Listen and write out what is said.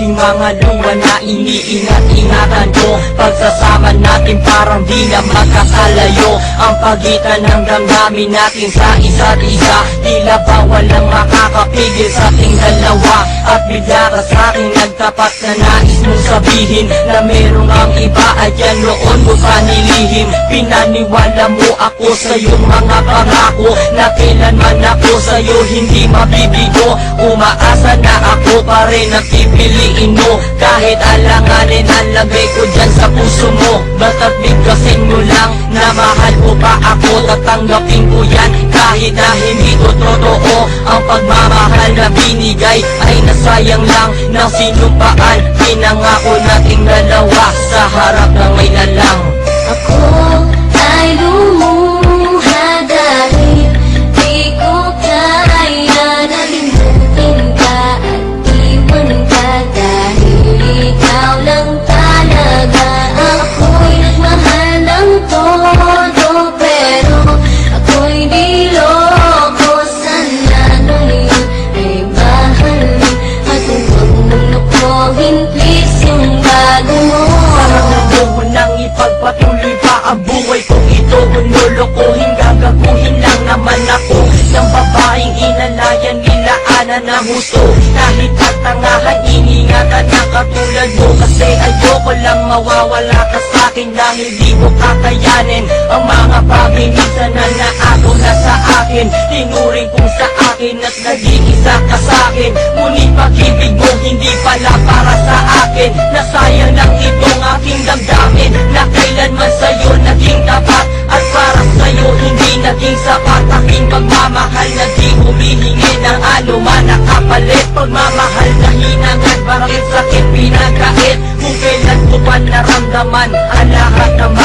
aking mga luha na iniingat-ingatan ko. Pagsasama natin parang di na magkakalayo ang pagitan ng damdamin natin sa isa't isa. Tila ba walang makakapigil sa ating dalawa. At bigla ka sa'king nagtapat na nais mong sabihin na merong ang iba at yan noon mo pa nilihim. Pinaniwala mo ako sa iyong mga pangako na kailanman ako sa'yo hindi mabibigo. Umaasa na ako pa rin na pipiliin mo kahit alanganin ang lagay ko dyan sa puso mo. Bata't bigkasin mo lang na mahal ko pa ako. Tatanggapin ko yan kahit na hindi ko totoo. Ang pagmamahal na binigay ay nasayang lang ng sinumpaan. Pinangako nating dalawa sa harap ng may lalang. Ako ay lumuha dahil di ko kaya na limutin ka at iwan ka. Dahil ikaw lang talaga. Ako'y nagmahal ng todo, pero ako'y di loko. Sana ngayon ay mahalin at huwag mong lukuhin, please, yung bago mo. Gusto ko nang ipagpatuloy pa ang buhay kong ito. Kung lulukuhin, gagaguhin lang naman ako ng babaeng inalayan nila ana na gusto. Kahit katangahan, iningatan na katulad mo. Kasi ayoko lang mawawala ka sa'kin dahil di ko kakayanin ang mga bagay minsan na naago na sa akin. Tinuring kong sa akin at nag-iisa ka sa'kin. Ngunit pag-ibig mo hindi pala para sa akin. Nasayang lang itong aking damdamin na kailanman sa'yo naging tapat. At para sa'yo hindi naging sapat aking pagmamahal na di humihingi ng anuman na kapalit. Pagmamahal na hinangad, maraming sakit pinagkait. Kung kailan ko pa naramdaman ang lahat naman